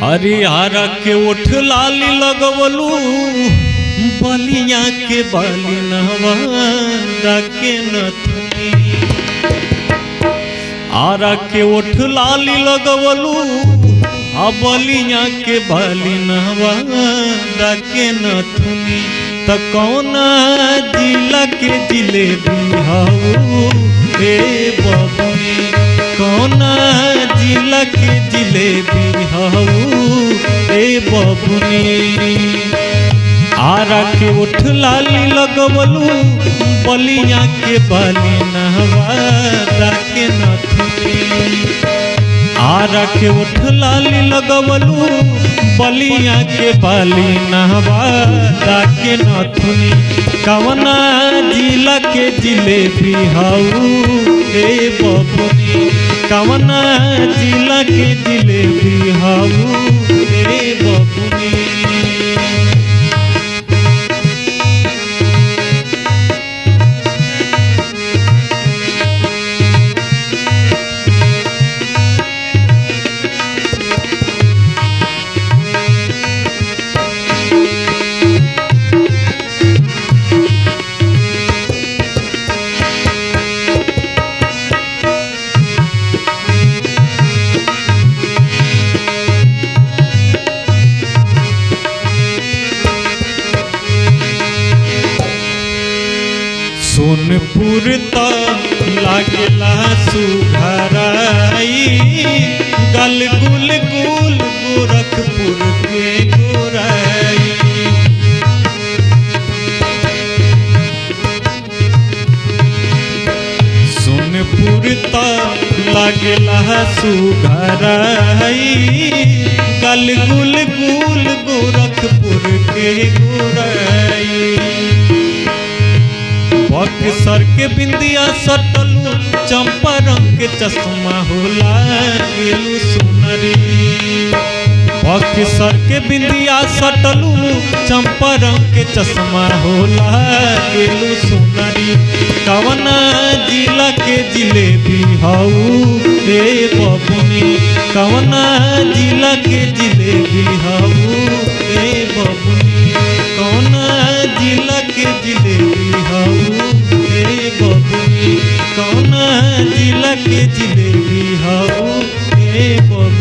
हरियारा के उठ लाली लगवलू बलिया के बाली नहवा के नथनी। आरा के उठ लाली लगवलू बलिया के बाली नहवा के नथनी। त कौन जिला के जिलेबी हाऊ हे बबुनी, कौन जिला के जिलेबी हाऊ हे बबुनी। आरा के उठ लाली लगवलू बलिया के बाली नहवा के नथनी। आरा के उठ लाली लगवलू बलिया के बाली नहवा के नथुनी। कवना जिला के जिलेबी हाऊ हे बबुनी, कवना जिला के जिलेबी हाऊ हे बबुनी। सोनपुर तो लागेला सुघराई, गल गुल गुल गोरखपुर के गोराई। सोनपुर तो लागेला सुघराई, गल गुल गुल गोरखपुर के गोराई। बक्सर के बिंदिया सटलू चंपा रंग के चश्मा होला गेलू सुनरी। बक्सर के बिंदिया सटलू चंपा रंग के चश्मा होला गेलू सुनरी। कवना जिला के जिलेबी हाऊ हे बबुनी, कवना जिला के जिलेबी हाऊ हे बबुनी, कवना जिला के जिलेबी हाऊ हे बबुनी, कौना जिला के जिलेबी हाऊ हे बबुनी।